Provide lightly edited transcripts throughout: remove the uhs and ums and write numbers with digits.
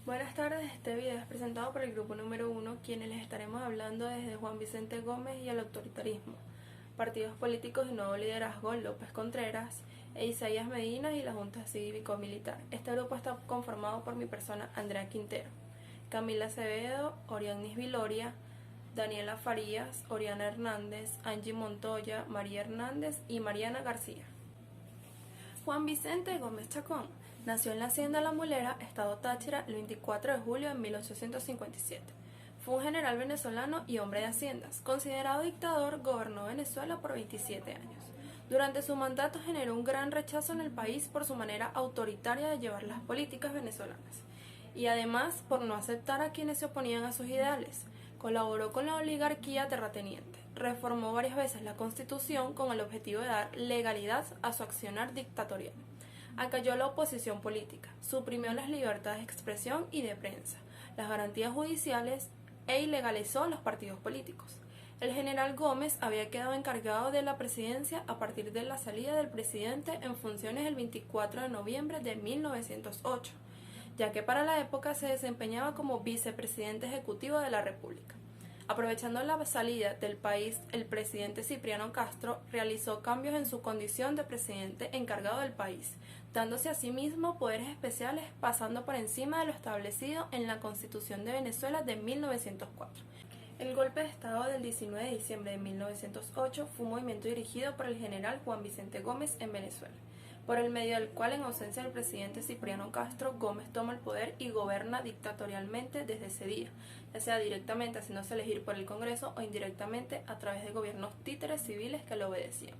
Buenas tardes, este video es presentado por el grupo número 1, quienes les estaremos hablando desde Juan Vicente Gómez y el autoritarismo, partidos políticos y nuevo liderazgo, López Contreras e Isaías Medina y la Junta Cívico-Militar. Este grupo está conformado por mi persona, Andrea Quintero, Camila Acevedo, Orianis Viloria, Daniela Farías, Oriana Hernández, Angie Montoya, María Hernández y Mariana García. Juan Vicente Gómez Chacón nació en la Hacienda La Mulera, estado Táchira, el 24 de julio de 1857. Fue un general venezolano y hombre de haciendas. Considerado dictador, gobernó Venezuela por 27 años. Durante su mandato generó un gran rechazo en el país por su manera autoritaria de llevar las políticas venezolanas y además por no aceptar a quienes se oponían a sus ideales. Colaboró con la oligarquía terrateniente. Reformó varias veces la Constitución con el objetivo de dar legalidad a su accionar dictatorial. Acalló la oposición política, suprimió las libertades de expresión y de prensa, las garantías judiciales e ilegalizó los partidos políticos. El general Gómez había quedado encargado de la presidencia a partir de la salida del presidente en funciones el 24 de noviembre de 1908, ya que para la época se desempeñaba como vicepresidente ejecutivo de la República. Aprovechando la salida del país, el presidente Cipriano Castro realizó cambios en su condición de presidente encargado del país, dándose a sí mismo poderes especiales pasando por encima de lo establecido en la Constitución de Venezuela de 1904. El golpe de Estado del 19 de diciembre de 1908 fue un movimiento dirigido por el general Juan Vicente Gómez en Venezuela, por el medio del cual, en ausencia del presidente Cipriano Castro, Gómez toma el poder y gobierna dictatorialmente desde ese día, ya sea directamente haciéndose elegir por el Congreso o indirectamente a través de gobiernos títeres civiles que lo obedecían.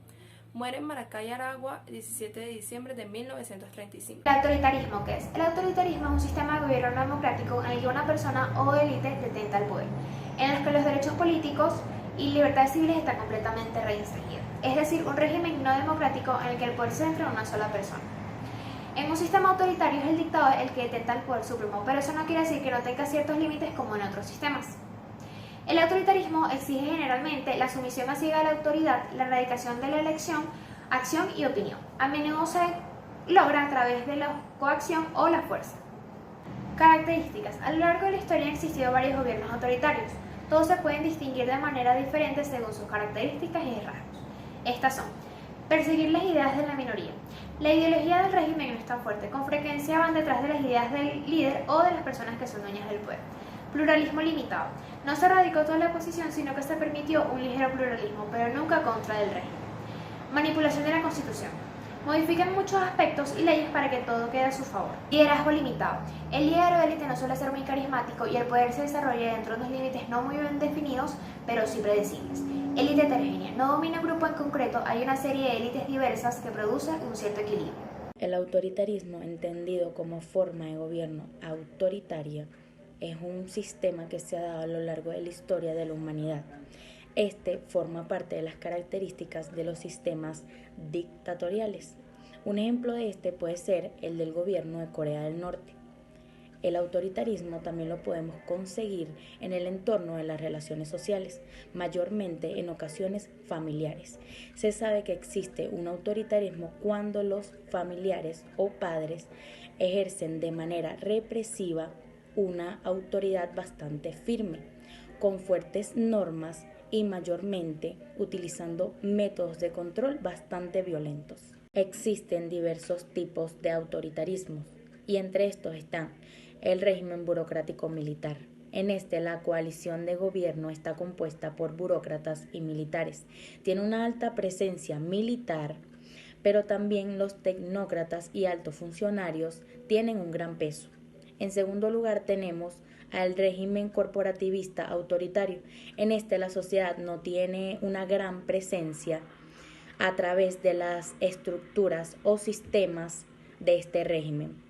Muere en Maracay, Aragua, 17 de diciembre de 1935. ¿El autoritarismo qué es? El autoritarismo es un sistema de gobierno democrático en el que una persona o élite detenta el poder, en el que los derechos políticos y libertades civiles están completamente restringidas. Es decir, un régimen no democrático en el que el poder se centra en una sola persona. En un sistema autoritario es el dictador el que detenta el poder supremo, pero eso no quiere decir que no tenga ciertos límites como en otros sistemas. El autoritarismo exige generalmente la sumisión a ciega a la autoridad, la erradicación de la elección, acción y opinión. A menudo se logra a través de la coacción o la fuerza. Características. A lo largo de la historia han existido varios gobiernos autoritarios. Todos se pueden distinguir de manera diferente según sus características y rasgos. Estas son: perseguir las ideas de la minoría. La ideología del régimen no es tan fuerte, con frecuencia van detrás de las ideas del líder o de las personas que son dueñas del poder. Pluralismo limitado. No se erradicó toda la oposición, sino que se permitió un ligero pluralismo, pero nunca contra el régimen. Manipulación de la Constitución. Modifican muchos aspectos y leyes para que todo quede a su favor. Liderazgo limitado. El líder o élite no suele ser muy carismático y el poder se desarrolla dentro de unos límites no muy bien definidos, pero sí predecibles. Élite heterogénea. No domina un grupo en concreto, hay una serie de élites diversas que producen un cierto equilibrio. El autoritarismo, entendido como forma de gobierno autoritaria, es un sistema que se ha dado a lo largo de la historia de la humanidad. Este forma parte de las características de los sistemas dictatoriales. Un ejemplo de este puede ser el del gobierno de Corea del Norte. El autoritarismo también lo podemos conseguir en el entorno de las relaciones sociales, mayormente en ocasiones familiares. Se sabe que existe un autoritarismo cuando los familiares o padres ejercen de manera represiva una autoridad bastante firme, con fuertes normas y mayormente utilizando métodos de control bastante violentos. Existen diversos tipos de autoritarismo y entre estos están el régimen burocrático militar. En este, la coalición de gobierno está compuesta por burócratas y militares. Tiene una alta presencia militar, pero también los tecnócratas y altos funcionarios tienen un gran peso. En segundo lugar tenemos al régimen corporativista autoritario. En este la sociedad no tiene una gran presencia a través de las estructuras o sistemas de este régimen.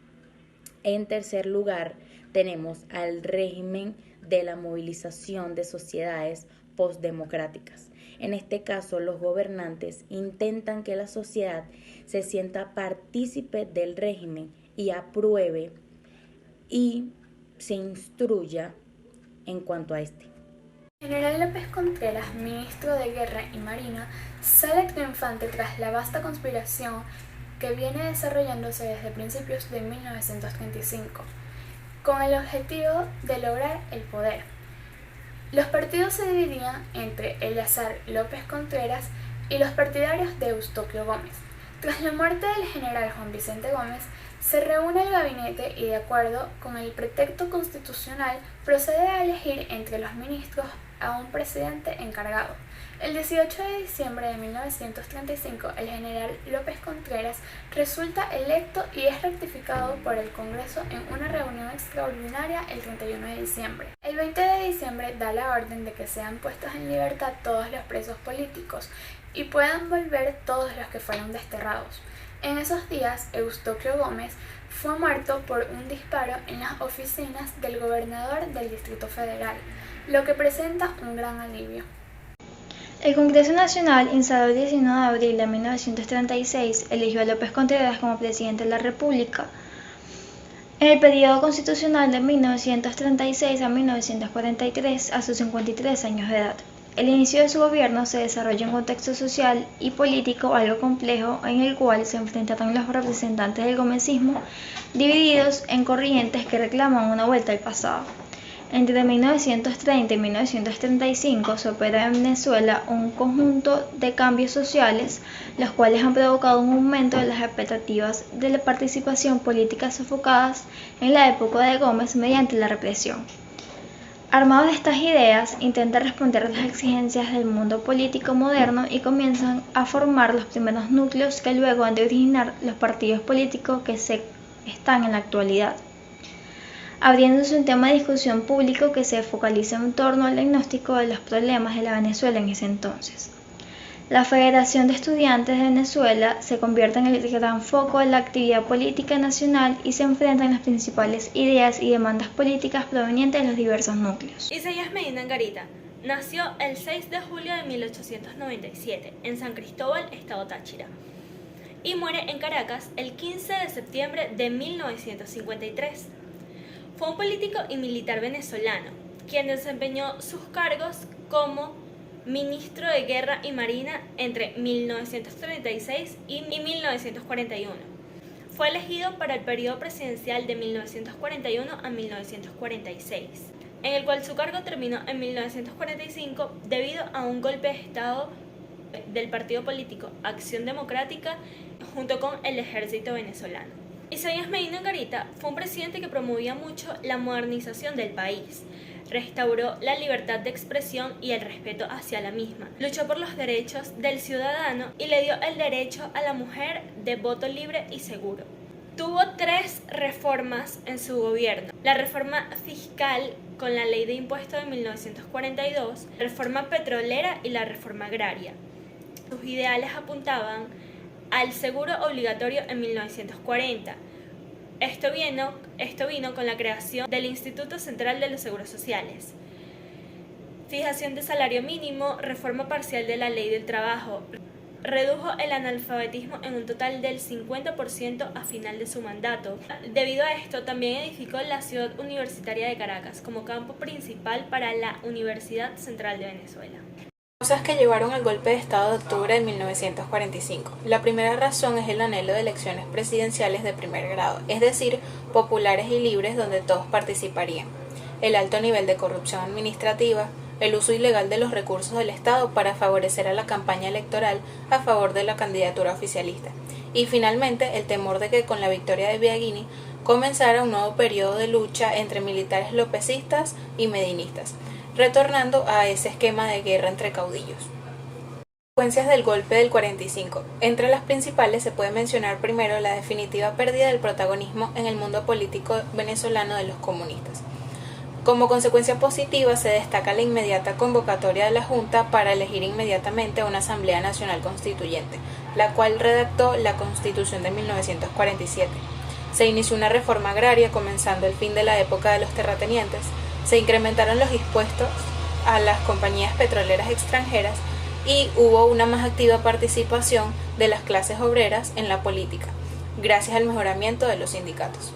En tercer lugar tenemos al régimen de la movilización de sociedades postdemocráticas. En este caso, los gobernantes intentan que la sociedad se sienta partícipe del régimen y apruebe y se instruya en cuanto a este. General López Contreras, ministro de Guerra y Marina, sale triunfante tras la vasta conspiración que viene desarrollándose desde principios de 1935. con el objetivo de lograr el poder. Los partidos se dividían entre Eleazar López Contreras y los partidarios de Eustoquio Gómez. Tras la muerte del general Juan Vicente Gómez, se reúne el gabinete y, de acuerdo con el precepto constitucional, procede a elegir entre los ministros a un presidente encargado. El 18 de diciembre de 1935, el general López Contreras resulta electo y es ratificado por el Congreso en una reunión extraordinaria el 31 de diciembre. El 20 de diciembre da la orden de que sean puestos en libertad todos los presos políticos y puedan volver todos los que fueron desterrados. En esos días, Eustoquio Gómez fue muerto por un disparo en las oficinas del gobernador del Distrito Federal, lo que presenta un gran alivio. El Congreso Nacional, instado el 19 de abril de 1936, eligió a López Contreras como presidente de la República. En el periodo constitucional de 1936 a 1943, a sus 53 años de edad. El inicio de su gobierno se desarrolla en un contexto social y político algo complejo, en el cual se enfrentaron los representantes del gomecismo, divididos en corrientes que reclaman una vuelta al pasado. Entre 1930 y 1935 se opera en Venezuela un conjunto de cambios sociales, los cuales han provocado un aumento de las expectativas de la participación política sofocadas en la época de Gómez mediante la represión. Armados de estas ideas, intenta responder a las exigencias del mundo político moderno y comienzan a formar los primeros núcleos que luego han de originar los partidos políticos que se están en la actualidad, abriéndose un tema de discusión público que se focaliza en torno al diagnóstico de los problemas de la Venezuela en ese entonces. La Federación de Estudiantes de Venezuela se convierte en el gran foco de la actividad política nacional y se enfrentan las principales ideas y demandas políticas provenientes de los diversos núcleos. Isaías Medina Angarita nació el 6 de julio de 1897 en San Cristóbal, estado Táchira, y muere en Caracas el 15 de septiembre de 1953. Fue un político y militar venezolano, quien desempeñó sus cargos como ministro de Guerra y Marina entre 1936 y 1941. Fue elegido para el periodo presidencial de 1941 a 1946, en el cual su cargo terminó en 1945 debido a un golpe de Estado del partido político Acción Democrática junto con el ejército venezolano. Isaías Medina Angarita fue un presidente que promovía mucho la modernización del país, restauró la libertad de expresión y el respeto hacia la misma, luchó por los derechos del ciudadano y le dio el derecho a la mujer de voto libre y seguro. Tuvo 3 reformas en su gobierno: la reforma fiscal con la ley de impuestos de 1942, la reforma petrolera y la reforma agraria. Sus ideales apuntaban al seguro obligatorio en 1940. Esto vino con la creación del Instituto Central de los Seguros Sociales. Fijación de salario mínimo, reforma parcial de la ley del trabajo. Redujo el analfabetismo en un total del 50% a final de su mandato. Debido a esto, también edificó la ciudad universitaria de Caracas como campo principal para la Universidad Central de Venezuela. Causas que llevaron al golpe de Estado de octubre de 1945. La primera razón es el anhelo de elecciones presidenciales de primer grado, es decir, populares y libres donde todos participarían. El alto nivel de corrupción administrativa, el uso ilegal de los recursos del Estado para favorecer a la campaña electoral a favor de la candidatura oficialista. Y finalmente, el temor de que con la victoria de Biagini comenzara un nuevo periodo de lucha entre militares lopecistas y medinistas, retornando a ese esquema de guerra entre caudillos. Consecuencias del golpe del 45. Entre las principales se puede mencionar primero la definitiva pérdida del protagonismo en el mundo político venezolano de los comunistas. Como consecuencia positiva se destaca la inmediata convocatoria de la Junta para elegir inmediatamente una Asamblea Nacional Constituyente, la cual redactó la Constitución de 1947. Se inició una reforma agraria comenzando el fin de la época de los terratenientes. Se incrementaron los impuestos a las compañías petroleras extranjeras y hubo una más activa participación de las clases obreras en la política, gracias al mejoramiento de los sindicatos.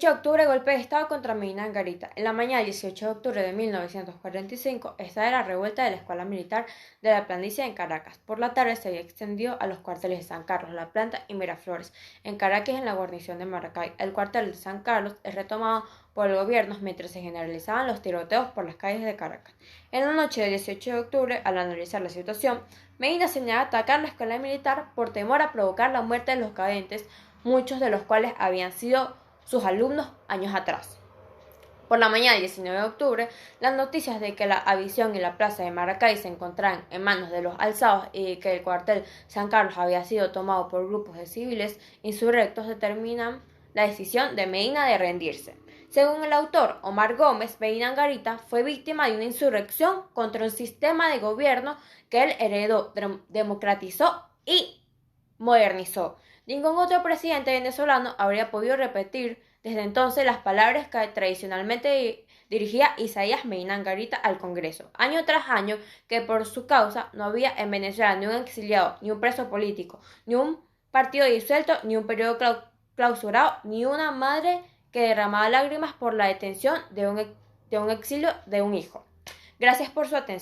18 de octubre, golpe de Estado contra Medina Angarita. En la mañana del 18 de octubre de 1945, esta era la revuelta de la Escuela Militar de la Planicie en Caracas. Por la tarde se había extendido a los cuarteles de San Carlos, La Planta y Miraflores. En Caracas, en la guarnición de Maracay, el cuartel de San Carlos es retomado por el gobierno mientras se generalizaban los tiroteos por las calles de Caracas. En la noche del 18 de octubre, al analizar la situación, Medina señala atacar la escuela militar por temor a provocar la muerte de los cadentes, muchos de los cuales habían sido sus alumnos años atrás. Por la mañana del 19 de octubre, las noticias de que la Avisión y la plaza de Maracay se encontraban en manos de los alzados y que el cuartel San Carlos había sido tomado por grupos de civiles insurrectos determinan la decisión de Medina de rendirse. Según el autor Omar Gómez, Medina Angarita fue víctima de una insurrección contra un sistema de gobierno que él heredó, democratizó y modernizó. Ningún otro presidente venezolano habría podido repetir desde entonces las palabras que tradicionalmente dirigía Isaías Medina Angarita al Congreso, año tras año, que por su causa no había en Venezuela ni un exiliado, ni un preso político, ni un partido disuelto, ni un periodo clausurado, ni una madre que derramaba lágrimas por la detención de un exilio de un hijo. Gracias por su atención.